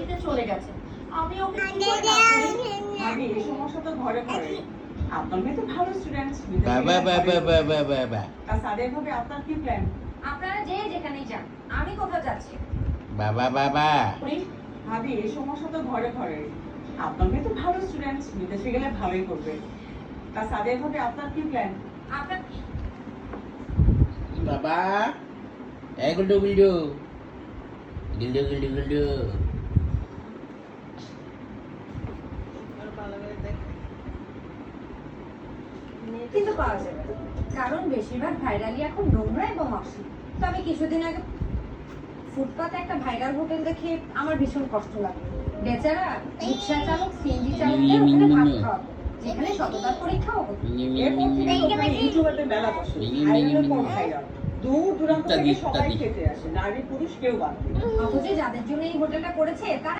নিতে চলে গেছে। আমি ওকে কি করে ভাবি এই সমস্যা তো ঘরে ঘরে। আপনার মেয়ে তো ভালো স্টুডেন্ট। আর সাদিয়া ভাবে আপনার কি প্ল্যান? আপনারা যে যেখানেই যান, আমি কোথাও যাচ্ছি না। ভাবি এই সমস্যা তো ঘরে ঘরে। আপনার মেয়ে তো ভালো স্টুডেন্ট, বিদেশে গেলে ভালোই করবে। আর সাদিয়া ভাবে আপনার কি প্ল্যান? আপনার বাবা এই গুল্ডু গুল্ডু গুল্ডু গুল্ডু গুল্ডু কিন্তু পাওয়া যাবে না। কারণ বেশিরভাগ ভাইরালই এখন নোংরা এবং অশ্লীল। তবে কিছুদিন আগে ফুটপাতে একটা ভাইরাল হোটেল দেখে আমার ভীষণ কষ্ট লাগলো। বেচারা রিক্সা চালক, সিএনজি চালকদের ওখানে ভাত খাওয়াতো, যেখানে সততার পরীক্ষাও হতো। এরপর থেকে ওখানে ইউটিউবারদের মেলা বসে। ভাইরালের পর ভাইরাল। দূর দূরান্ত থেকে সবাই খেতে আসে, নারী পুরুষ কেউ বাদ নেই। অথচ যাদের জন্য এই হোটেলটা করেছে তারা